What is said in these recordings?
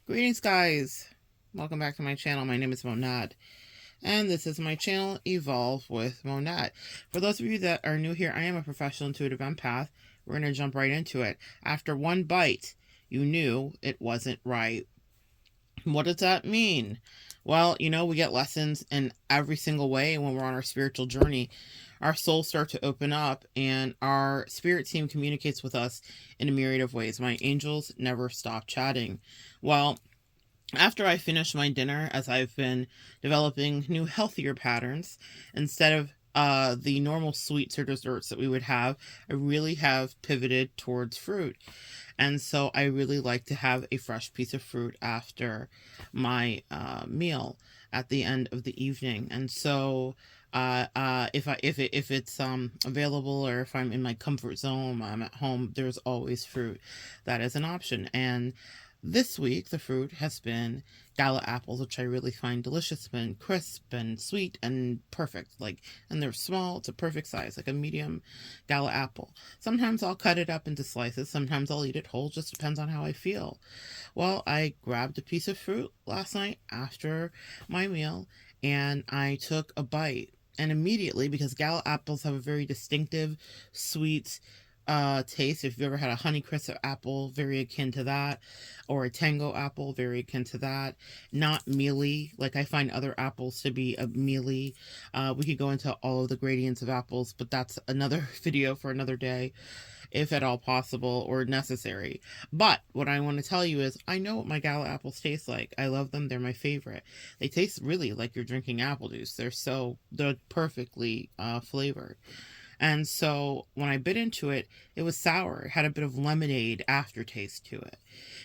Greetings, guys. Welcome back to my channel. My name is Monad, and this is my channel, Evolve with Monad. For those of you that are new here, I am a professional intuitive empath. We're going to jump right into it. After one bite, you knew it wasn't right. What does that mean? Well, we get lessons in every single way when we're on our spiritual journey. Our souls start to open up, and our spirit team communicates with us in a myriad of ways. My angels never stop chatting. Well, after I finish my dinner, as I've been developing new healthier patterns, instead of the normal sweets or desserts that we would have, I really have pivoted towards fruit. And so I really like to have a fresh piece of fruit after my meal at the end of the evening. And so if it's available, or if I'm in my comfort zone, I'm at home, there's always fruit. That is an option. And this week, the fruit has been gala apples, which I really find delicious, and crisp and sweet and perfect. And they're small. It's a perfect size, like a medium gala apple. Sometimes I'll cut it up into slices. Sometimes I'll eat it whole. Just depends on how I feel. Well, I grabbed a piece of fruit last night after my meal, and I took a bite. And immediately, because gala apples have a very distinctive, sweet taste. If you've ever had a Honeycrisp apple, very akin to that, or a Tango apple, very akin to that. Not mealy, like I find other apples to be a mealy. We could go into all of the gradients of apples, but that's another video for another day, if at all possible or necessary. But what I want to tell you is, I know what my gala apples taste like. I love them. They're my favorite. They taste really like you're drinking apple juice. They're perfectly flavored. And so when I bit into it, it was sour. It had a bit of lemonade aftertaste to it.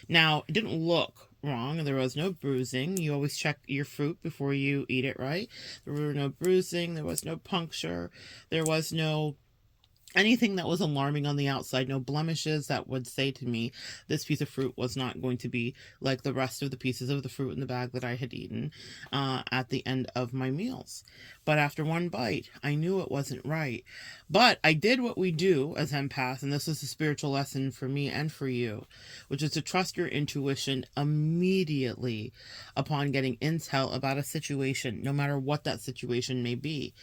Now, it didn't look wrong. There was no bruising. You always check your fruit before you eat it, right? There were no bruising. There was no puncture. There was no anything that was alarming on the outside, no blemishes that would say to me this piece of fruit was not going to be like the rest of the pieces of the fruit in the bag that I had eaten at the end of my meals. But after one bite, I knew it wasn't right. But I did what we do as empaths, and this is a spiritual lesson for me and for you, which is to trust your intuition immediately upon getting intel about a situation, no matter what that situation may be.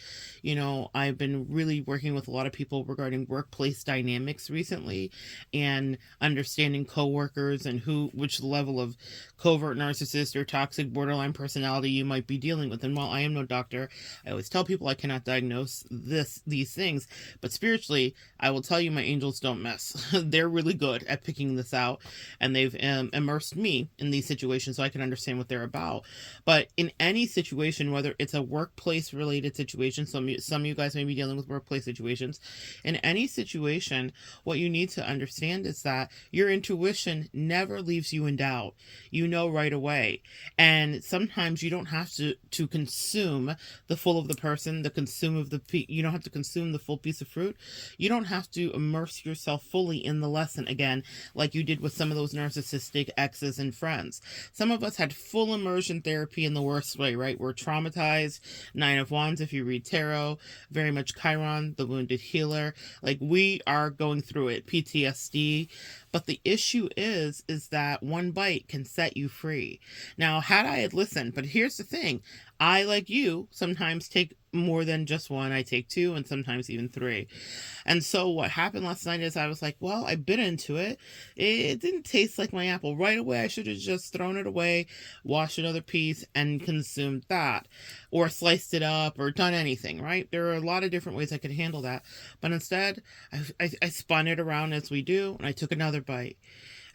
I've been really working with a lot of people regarding workplace dynamics recently, and understanding coworkers and which level of covert narcissist or toxic borderline personality you might be dealing with. And while I am no doctor, I always tell people I cannot diagnose these things, but spiritually, I will tell you my angels don't miss. They're really good at picking this out, and they've immersed me in these situations so I can understand what they're about. But in any situation, whether it's a workplace related situation, some of you guys may be dealing with workplace situations. In any situation, what you need to understand is that your intuition never leaves you in doubt. You know right away. And sometimes you don't have to consume the full of the person, you don't have to consume the full piece of fruit. You don't have to immerse yourself fully in the lesson again, like you did with some of those narcissistic exes and friends. Some of us had full immersion therapy in the worst way, right? We're traumatized. Nine of Wands, if you read tarot, very much Chiron, the wounded healer. Like, we are going through it, PTSD. But the issue is that one bite can set you free. Now, had I had listened, but here's the thing. I, like you, sometimes take more than just one. I take two, and sometimes even three. And so what happened last night is, I was like, well, I bit into it. It didn't taste like my apple. Right away, I should have just thrown it away, washed another piece, and consumed that. Or sliced it up, or done anything, right? There are a lot of different ways I could handle that. But instead, I spun it around as we do, and I took another bite.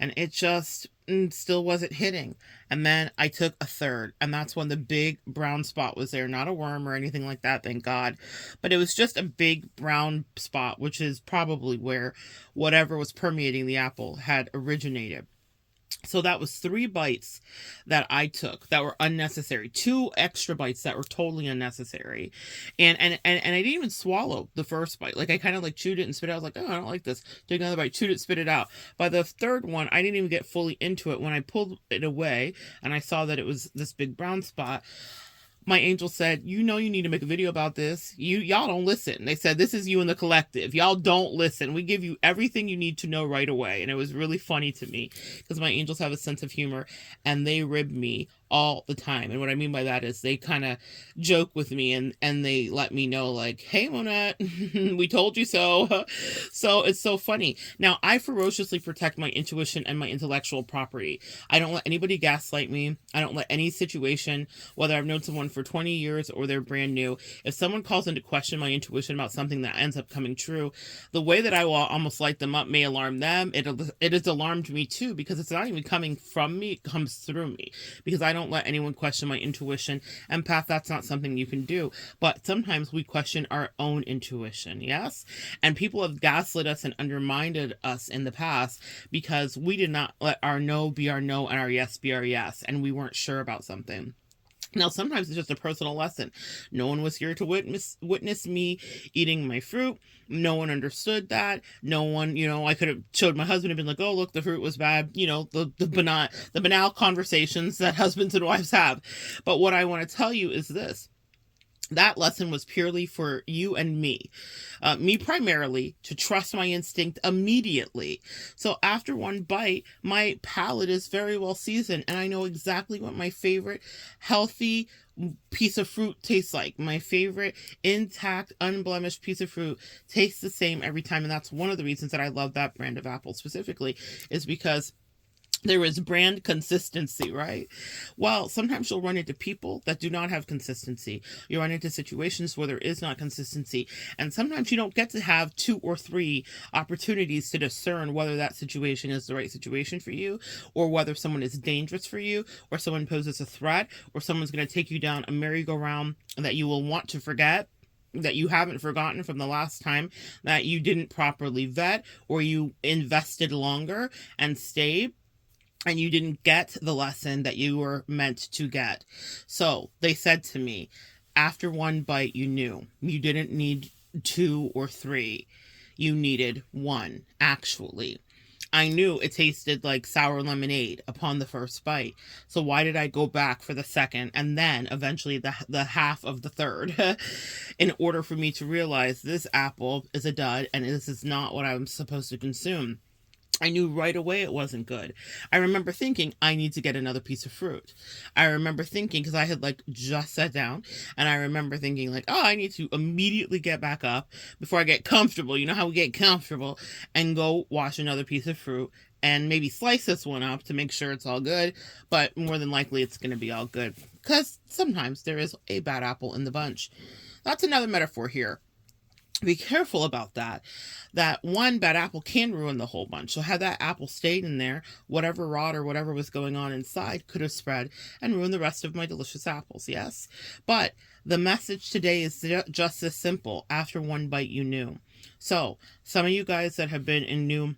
And it just still wasn't hitting. And then I took a third, and that's when the big brown spot was there. Not a worm or anything like that, thank God. But it was just a big brown spot, which is probably where whatever was permeating the apple had originated. So that was 3 bites that I took that were unnecessary. 2 extra bites that were totally unnecessary. And I didn't even swallow the first bite. Like, I kind of like chewed it and spit it out. I was like, oh, I don't like this. Took another bite, chewed it, spit it out. By the third one, I didn't even get fully into it. When I pulled it away and I saw that it was this big brown spot, My angel said, you know, you need to make a video about this. Y'all don't listen. They said, this is you and the collective. Y'all don't listen. We give you everything you need to know right away. And it was really funny to me because my angels have a sense of humor and they rib me all the time. And what I mean by that is they kind of joke with me and they let me know, like, hey, Monette, we told you so. So it's so funny. Now, I ferociously protect my intuition and my intellectual property. I don't let anybody gaslight me. I don't let any situation, whether I've known someone for 20 years or they're brand new, if someone calls into question my intuition about something that ends up coming true, the way that I will almost light them up may alarm them. It has alarmed me too, because it's not even coming from me, it comes through me, because I don't let anyone question my intuition. Empath, that's not something you can do, but sometimes we question our own intuition. Yes, and people have gaslit us and undermined us in the past because we did not let our no be our no and our yes be our yes, and we weren't sure about something. Now, sometimes it's just a personal lesson. No one was here to witness me eating my fruit. No one understood that. No one, I could have showed my husband and been like, oh, look, the fruit was bad. The banal conversations that husbands and wives have. But what I want to tell you is this. That lesson was purely for you and me. Me primarily, to trust my instinct immediately. So after one bite, my palate is very well seasoned and I know exactly what my favorite healthy piece of fruit tastes like. My favorite intact, unblemished piece of fruit tastes the same every time. And that's one of the reasons that I love that brand of apple specifically, is because there is brand consistency, right? Well, sometimes you'll run into people that do not have consistency. You run into situations where there is not consistency. And sometimes you don't get to have 2 or 3 opportunities to discern whether that situation is the right situation for you, or whether someone is dangerous for you, or someone poses a threat, or someone's going to take you down a merry-go-round that you will want to forget, that you haven't forgotten from the last time that you didn't properly vet, or you invested longer and stayed, and you didn't get the lesson that you were meant to get. So they said to me, after one bite, you knew. You didn't need 2 or 3. You needed 1, actually. I knew it tasted like sour lemonade upon the first bite. So why did I go back for the second and then eventually the half of the third in order for me to realize this apple is a dud and this is not what I'm supposed to consume? I knew right away it wasn't good. I remember thinking, I need to get another piece of fruit. I remember thinking, because I had just sat down, and I remember thinking oh, I need to immediately get back up before I get comfortable. You know how we get comfortable, and go wash another piece of fruit and maybe slice this one up to make sure it's all good. But more than likely it's going to be all good, because sometimes there is a bad apple in the bunch. That's another metaphor here. Be careful about that. That one bad apple can ruin the whole bunch. So had that apple stayed in there, whatever rot or whatever was going on inside could have spread and ruined the rest of my delicious apples, yes? But the message today is just this simple. After one bite, you knew. So some of you guys that have been in new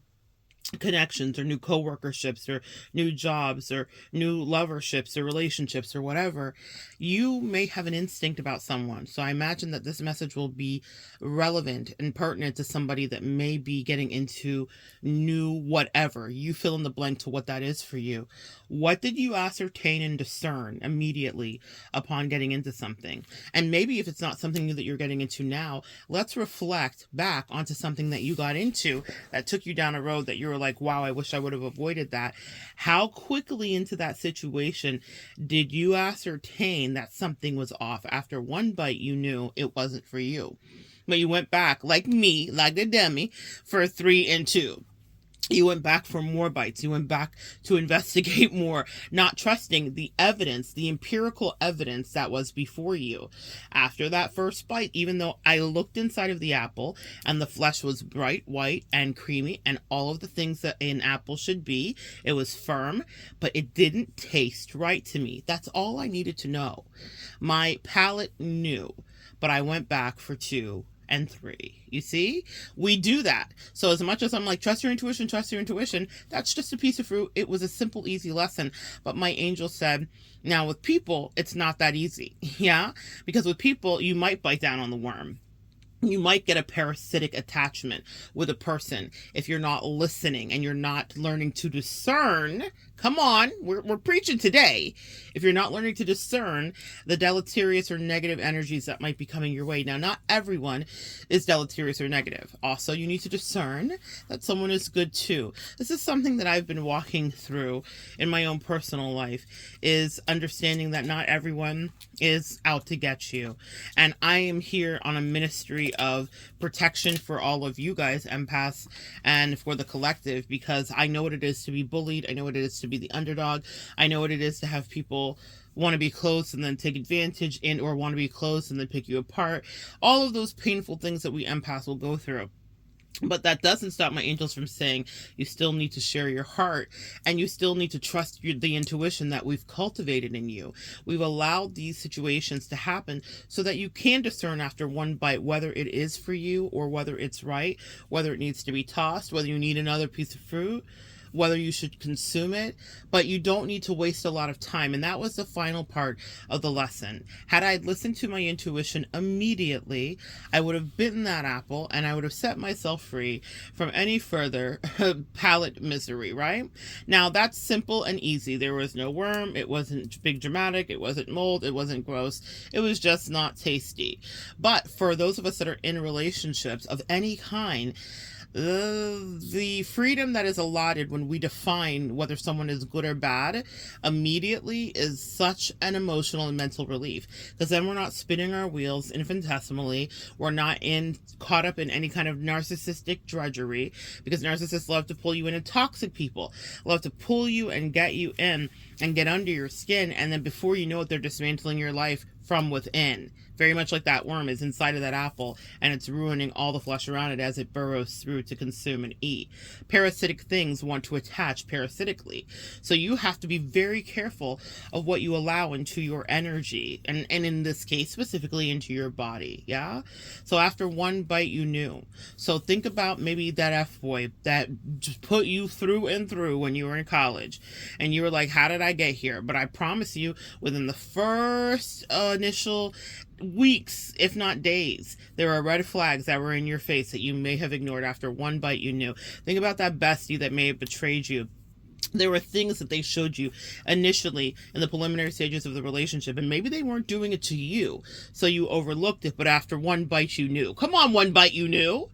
connections or new co-workerships or new jobs or new loverships or relationships or whatever, you may have an instinct about someone. So I imagine that this message will be relevant and pertinent to somebody that may be getting into new whatever. You fill in the blank to what that is for you. What did you ascertain and discern immediately upon getting into something? And maybe if it's not something that you're getting into now, let's reflect back onto something that you got into that took you down a road that you were like, wow, I wish I would have avoided that. How quickly into that situation did you ascertain that something was off? After one bite, you knew it wasn't for you. But you went back, like me, like the dummy, for 3 and 2. You went back for more bites. You went back to investigate more, not trusting the evidence, the empirical evidence that was before you. After that first bite, even though I looked inside of the apple and the flesh was bright white and creamy and all of the things that an apple should be, it was firm, but it didn't taste right to me. That's all I needed to know. My palate knew, but I went back for 2 and 3. You see, we do that. So as much as I'm like, trust your intuition, that's just a piece of fruit. It was a simple, easy lesson. But my angel said, now with people, it's not that easy. Yeah, because with people, you might bite down on the worm. You might get a parasitic attachment with a person if you're not listening and you're not learning to discern Come on, we're preaching today. If you're not learning to discern the deleterious or negative energies that might be coming your way. Now, not everyone is deleterious or negative. Also, you need to discern that someone is good too. This is something that I've been walking through in my own personal life, is understanding that not everyone is out to get you. And I am here on a ministry of protection for all of you guys, empaths, and for the collective, because I know what it is to be bullied. I know what it is to be the underdog. I know what it is to have people want to be close and then take advantage, and or want to be close and then pick you apart. All of those painful things that we empaths will go through. But that doesn't stop my angels from saying you still need to share your heart, and you still need to trust the intuition that we've cultivated in you. We've allowed these situations to happen so that you can discern after one bite whether it is for you or whether it's right, whether it needs to be tossed, whether you need another piece of fruit, whether you should consume it, but you don't need to waste a lot of time. And that was the final part of the lesson. Had I listened to my intuition immediately, I would have bitten that apple and I would have set myself free from any further palate misery, right? Now, that's simple and easy. There was no worm. It wasn't big dramatic. It wasn't mold. It wasn't gross. It was just not tasty. But for those of us that are in relationships of any kind, the freedom that is allotted when we define whether someone is good or bad immediately is such an emotional and mental relief, because then we're not spinning our wheels infinitesimally. We're not caught up in any kind of narcissistic drudgery, because narcissists love to pull you in, and toxic people love to pull you and get you in and get under your skin, and then before you know it, they're dismantling your life from within. Very much like that worm is inside of that apple, and it's ruining all the flesh around it as it burrows through to consume and eat. Parasitic things want to attach parasitically. So you have to be very careful of what you allow into your energy, and in this case, specifically into your body, yeah? So after one bite, you knew. So think about maybe that F-boy that just put you through and through when you were in college, and you were like, how did I get here? But I promise you, within the first initial weeks, if not days, there are red flags that were in your face that you may have ignored. After one bite, you knew. Think about that bestie that may have betrayed you. There were things that they showed you initially in the preliminary stages of the relationship, and maybe they weren't doing it to you, so you overlooked it, but after one bite you knew. Come on, one bite you knew.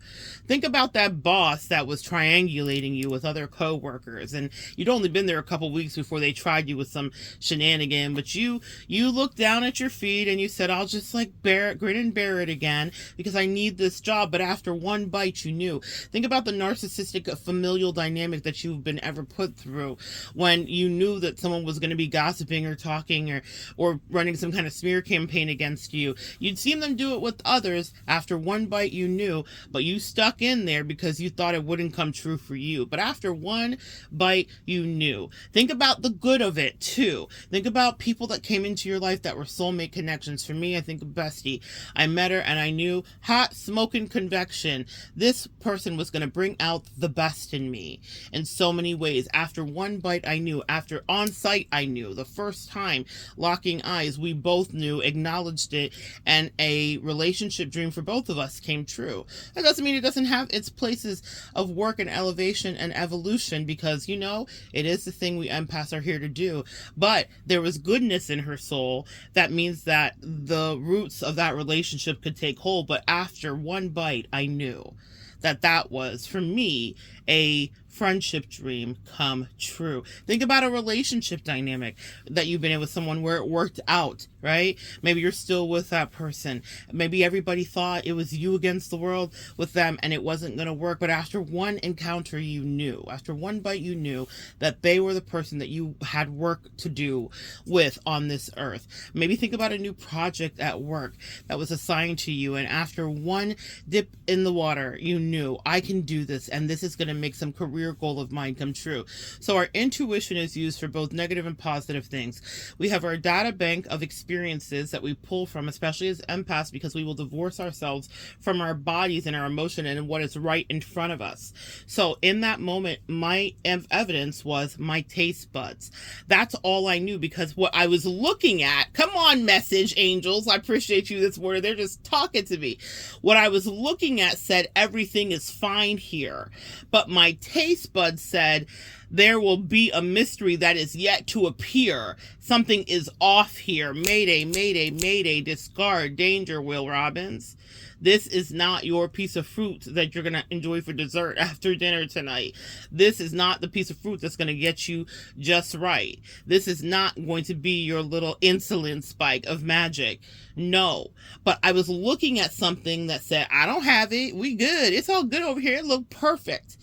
Think about that boss that was triangulating you with other co-workers, and you'd only been there a couple weeks before they tried you with some shenanigan, but you looked down at your feet and you said, I'll just like grin and bear it again because I need this job. But after one bite you knew. Think about the narcissistic familial dynamic that you've been ever put through, when you knew that someone was going to be gossiping or talking or running some kind of smear campaign against you. You'd seen them do it with others. After one bite you knew, but you stuck in there because you thought it wouldn't come true for you. But after one bite you knew. Think about the good of it too. Think about people that came into your life that were soulmate connections. For me, I think of Bestie. I met her and I knew, hot smoking convection, this person was going to bring out the best in me in so many ways. After one bite I knew. After on site I knew. The first time locking eyes, we both knew, acknowledged it, and a relationship dream for both of us came true. That doesn't mean it doesn't have its places of work and elevation and evolution, because you know it is the thing we empaths are here to do. But there was goodness in her soul. That means that the roots of that relationship could take hold. But after one bite I knew that was, for me, a friendship dream come true. Think about a relationship dynamic that you've been in with someone where it worked out, right? Maybe you're still with that person. Maybe everybody thought it was you against the world with them and it wasn't going to work. But after one encounter, you knew. After one bite, you knew that they were the person that you had work to do with on this earth. Maybe think about a new project at work that was assigned to you, and after one dip in the water, you knew, I can do this, and this is going to make some career goal of mine come true. So our intuition is used for both negative and positive things. We have our data bank of experiences that we pull from, especially as empaths, because we will divorce ourselves from our bodies and our emotion and what is right in front of us. So in that moment, my evidence was my taste buds. That's all I knew, because what I was looking at, come on, message angels, I appreciate you this morning, they're just talking to me. What I was looking at said everything is fine here, but my taste buds said There will be a mystery that is yet to appear. Something is off here. Mayday, mayday, mayday, discard, danger, Will Robbins. This is not your piece of fruit that you're going to enjoy for dessert after dinner tonight. This is not the piece of fruit that's going to get you just right. This is not going to be your little insulin spike of magic. No. But I was looking at something that said, I don't have it. We good. It's all good over here. It looked perfect.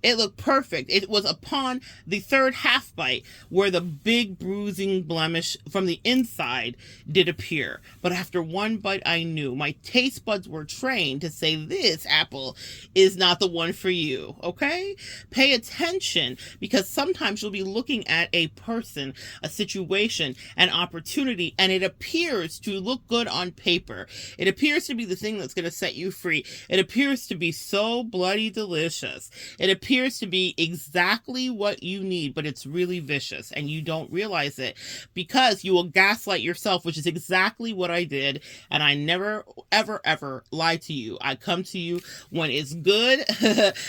It looked perfect. It was upon the third half bite where the big bruising blemish from the inside did appear. But after one bite, I knew. My taste buds were trained to say, this apple is not the one for you, okay? Pay attention, because sometimes you'll be looking at a person, a situation, an opportunity, and it appears to look good on paper. It appears to be the thing that's going to set you free. It appears to be so bloody delicious. It appears to be exactly what you need, but it's really vicious and you don't realize it because you will gaslight yourself, which is exactly what I did. And I never, ever, ever lie to you. I come to you when it's good,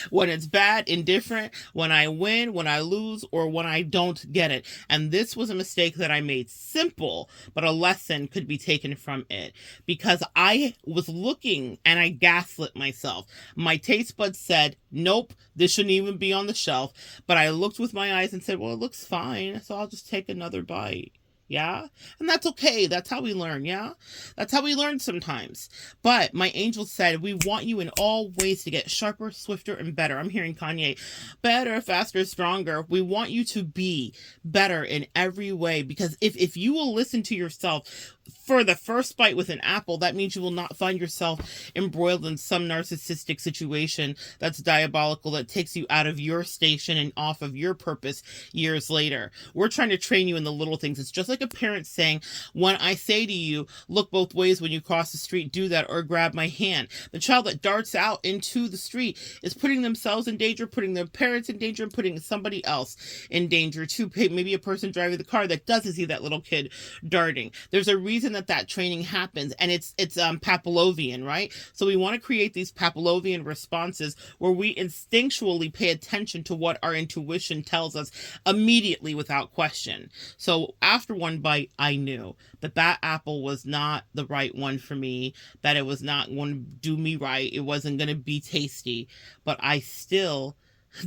when it's bad, indifferent, when I win, when I lose, or when I don't get it. And this was a mistake that I made. Simple, but a lesson could be taken from it because I was looking and I gaslit myself. My taste buds said, nope, this shouldn't even be on the shelf. But I looked with my eyes and said, well, it looks fine, so I'll just take another bite. Yeah? And that's okay. That's how we learn, yeah? That's how we learn sometimes. But my angel said, we want you in all ways to get sharper, swifter, and better. I'm hearing Kanye. Better, faster, stronger. We want you to be better in every way, because if you will listen to yourself for the first bite with an apple, that means you will not find yourself embroiled in some narcissistic situation that's diabolical, that takes you out of your station and off of your purpose years later. We're trying to train you in the little things. It's just like a parent saying, when I say to you, look both ways when you cross the street, do that, or grab my hand. The child that darts out into the street is putting themselves in danger, putting their parents in danger, and putting somebody else in danger too. Maybe a person driving the car that doesn't see that little kid darting. There's a reason that training happens, and it's Pavlovian, right? So we want to create these Pavlovian responses where we instinctually pay attention to what our intuition tells us immediately without question. So after one bite, I knew that that apple was not the right one for me, that it was not going to do me right, it wasn't going to be tasty, but I still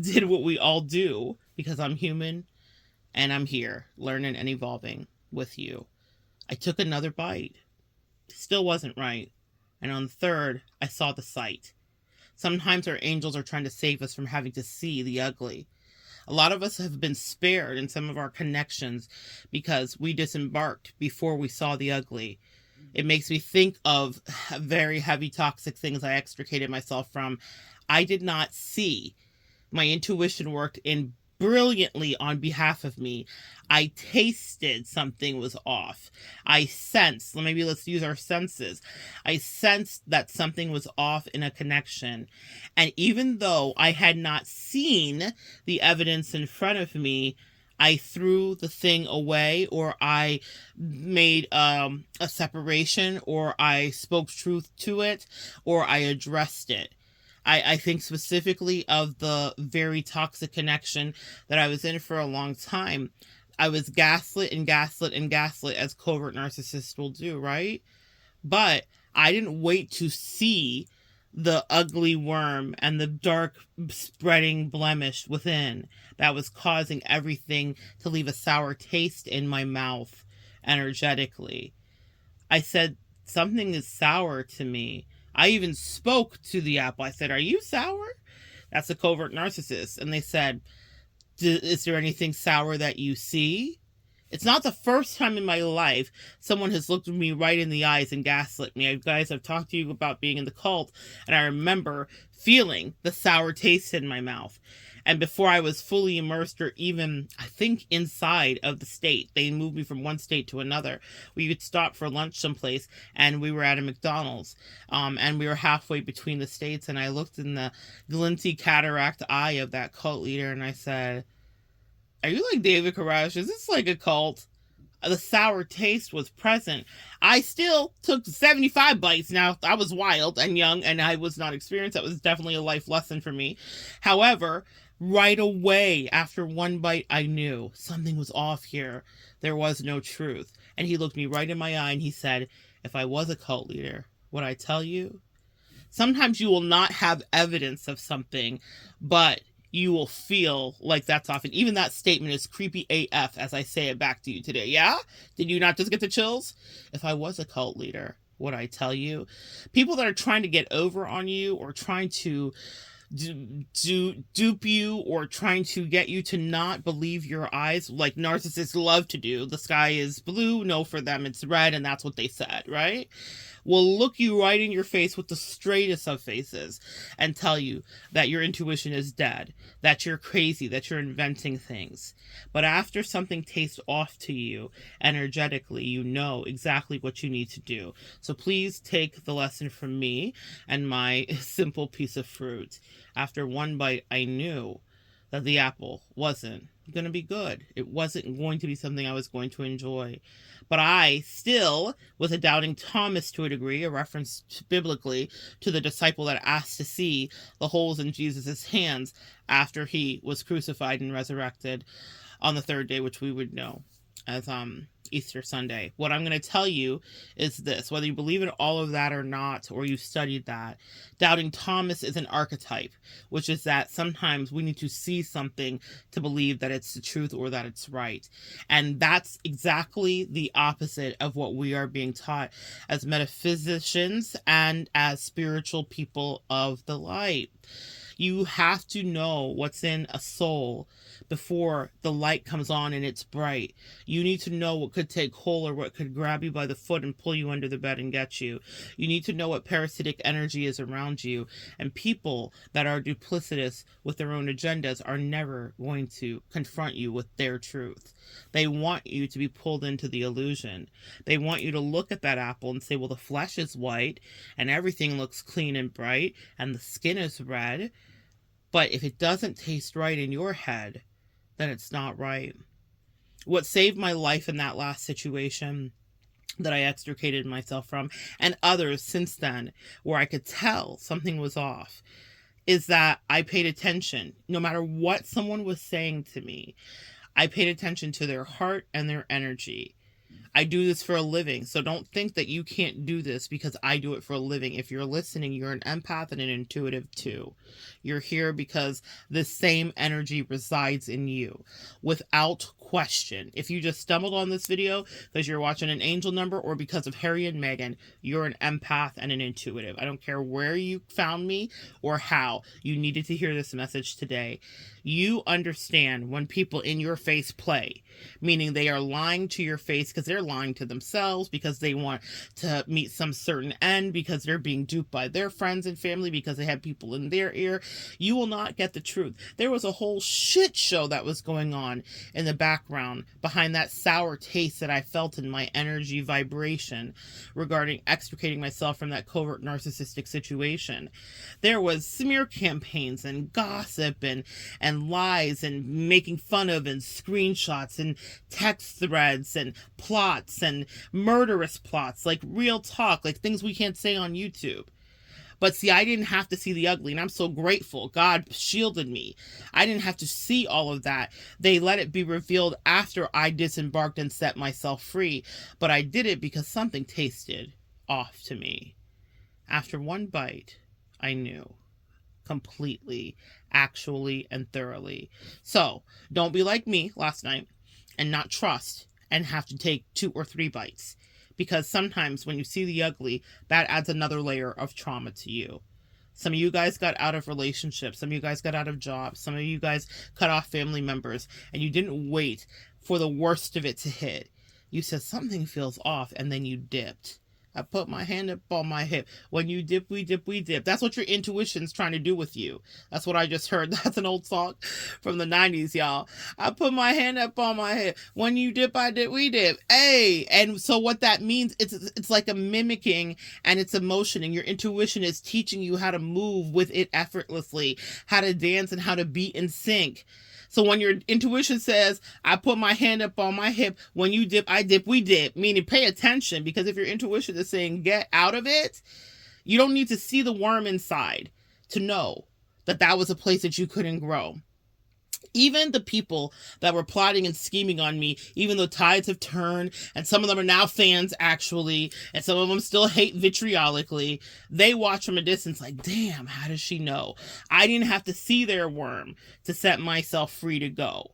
did what we all do because I'm human and I'm here learning and evolving with you. I took another bite. Still wasn't right. And on the third, I saw the sight. Sometimes our angels are trying to save us from having to see the ugly. A lot of us have been spared in some of our connections because we disembarked before we saw the ugly. It makes me think of very heavy toxic things I extricated myself from. I did not see. My intuition worked in brilliantly on behalf of me. I tasted something was off. I sensed, maybe let's use our senses. I sensed that something was off in a connection. And even though I had not seen the evidence in front of me, I threw the thing away, or I made a separation, or I spoke truth to it, or I addressed it. I think specifically of the very toxic connection that I was in for a long time. I was gaslit and gaslit and gaslit, as covert narcissists will do, right? But I didn't wait to see the ugly worm and the dark spreading blemish within that was causing everything to leave a sour taste in my mouth energetically. I said, something is sour to me. I even spoke to the apple. I said, are you sour? That's a covert narcissist. And they said, is there anything sour that you see? It's not the first time in my life someone has looked me right in the eyes and gaslit me. Guys, I've talked to you about being in the cult, and I remember feeling the sour taste in my mouth. And before I was fully immersed, or even, I think, inside of the state, they moved me from one state to another. We would stop for lunch someplace, and we were at a McDonald's, and we were halfway between the states, and I looked in the glinty cataract eye of that cult leader, and I said, are you like David Koresh? Is this like a cult? The sour taste was present. I still took 75 bites. Now, I was wild and young, and I was not experienced. That was definitely a life lesson for me. However, Right away, after one bite, I knew something was off here. There was no truth. And he looked me right in my eye and he said, if I was a cult leader, would I tell you? Sometimes you will not have evidence of something, but you will feel like that's off. And even that statement is creepy AF as I say it back to you today. Yeah? Did you not just get the chills? If I was a cult leader, would I tell you? People that are trying to get over on you or trying to dupe you or trying to get you to not believe your eyes, like narcissists love to do. The sky is blue, no, for them it's red, and that's what they said, right? Will look you right in your face with the straightest of faces and tell you that your intuition is dead, that you're crazy, that you're inventing things. But after something tastes off to you energetically, you know exactly what you need to do. So please take the lesson from me and my simple piece of fruit. After one bite, I knew that the apple wasn't going to be good. It wasn't going to be something I was going to enjoy. But I still was a doubting Thomas to a degree, a reference biblically to the disciple that asked to see the holes in Jesus' hands after he was crucified and resurrected on the third day, which we would know as Easter Sunday. What I'm going to tell you is this: whether you believe in all of that or not, or you studied that, doubting Thomas is an archetype, which is that sometimes we need to see something to believe that it's the truth or that it's right. And that's exactly the opposite of what we are being taught as metaphysicians and as spiritual people of the light. You have to know what's in a soul before the light comes on and it's bright. You need to know what could take hold or what could grab you by the foot and pull you under the bed and get you. You need to know what parasitic energy is around you. And people that are duplicitous with their own agendas are never going to confront you with their truth. They want you to be pulled into the illusion. They want you to look at that apple and say, well, the flesh is white and everything looks clean and bright and the skin is red. But if it doesn't taste right in your head, then it's not right. What saved my life in that last situation that I extricated myself from, and others since then, where I could tell something was off, is that I paid attention. No matter what someone was saying to me, I paid attention to their heart and their energy. I do this for a living, so don't think that you can't do this because I do it for a living. If you're listening, you're an empath and an intuitive too. You're here because the same energy resides in you, without question. If you just stumbled on this video because you're watching an angel number or because of Harry and Meghan, you're an empath and an intuitive. I don't care where you found me or how. You needed to hear this message today. You understand when people in your face play, meaning they are lying to your face because they're lying to themselves, because they want to meet some certain end, because they're being duped by their friends and family, because they have people in their ear. You will not get the truth. There was a whole shit show that was going on in the background behind that sour taste that I felt in my energy vibration regarding extricating myself from that covert narcissistic situation. There was smear campaigns and gossip and lies and making fun of and screenshots and text threads and plots and murderous plots, like real talk, like things we can't say on YouTube. But see, I didn't have to see the ugly, and I'm so grateful. God shielded me. I didn't have to see all of that. They let it be revealed after I disembarked and set myself free. But I did it because something tasted off to me. After one bite, I knew. Completely, actually, and thoroughly. So, don't be like me last night and not trust and have to take 2 or 3 bites. Because sometimes when you see the ugly, that adds another layer of trauma to you. Some of you guys got out of relationships. Some of you guys got out of jobs. Some of you guys cut off family members. And you didn't wait for the worst of it to hit. You said something feels off and then you dipped. I put my hand up on my hip. When you dip, we dip, we dip. That's what your intuition's trying to do with you. That's what I just heard. That's an old song from the 90s, y'all. I put my hand up on my hip. When you dip, I dip, we dip. Hey! And so what that means, it's like a mimicking and it's emotion. And your intuition is teaching you how to move with it effortlessly, how to dance and how to be in sync. So when your intuition says, I put my hand up on my hip, when you dip, I dip, we dip, meaning pay attention, because if your intuition is saying get out of it, you don't need to see the worm inside to know that that was a place that you couldn't grow. Even the people that were plotting and scheming on me, even though tides have turned, and some of them are now fans actually, and some of them still hate vitriolically, they watch from a distance like, damn, how does she know? I didn't have to see their worm to set myself free to go.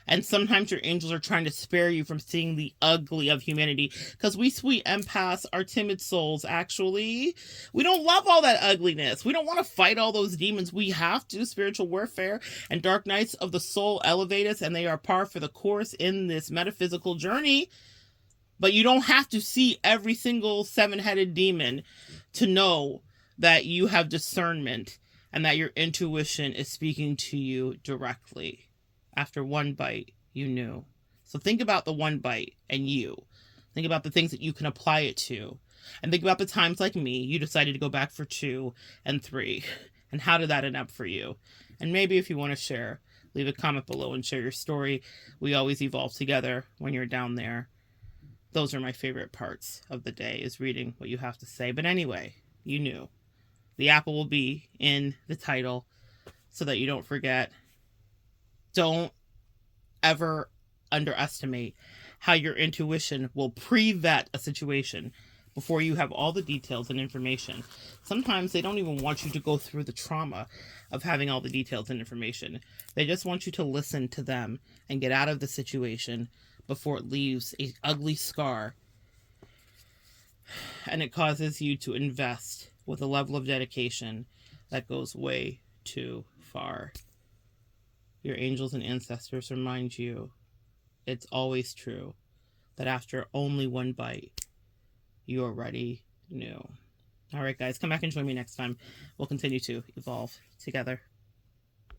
And sometimes your angels are trying to spare you from seeing the ugly of humanity. Because we sweet empaths are timid souls, actually. We don't love all that ugliness. We don't want to fight all those demons. We have to. Spiritual warfare and dark nights of the soul elevate us, and they are par for the course in this metaphysical journey. But you don't have to see every single seven-headed demon to know that you have discernment and that your intuition is speaking to you directly. After one bite, you knew. So think about the one bite and you. Think about the things that you can apply it to. And think about the times like me, you decided to go back for 2 and 3. And how did that end up for you? And maybe if you want to share, leave a comment below and share your story. We always evolve together when you're down there. Those are my favorite parts of the day, is reading what you have to say. But anyway, you knew. The apple will be in the title so that you don't forget. Don't ever underestimate how your intuition will pre-vet a situation before you have all the details and information. Sometimes they don't even want you to go through the trauma of having all the details and information. They just want you to listen to them and get out of the situation before it leaves an ugly scar. And it causes you to invest with a level of dedication that goes way too far. Your angels and ancestors remind you it's always true that after only one bite, you already knew. All right, guys, come back and join me next time. We'll continue to evolve together.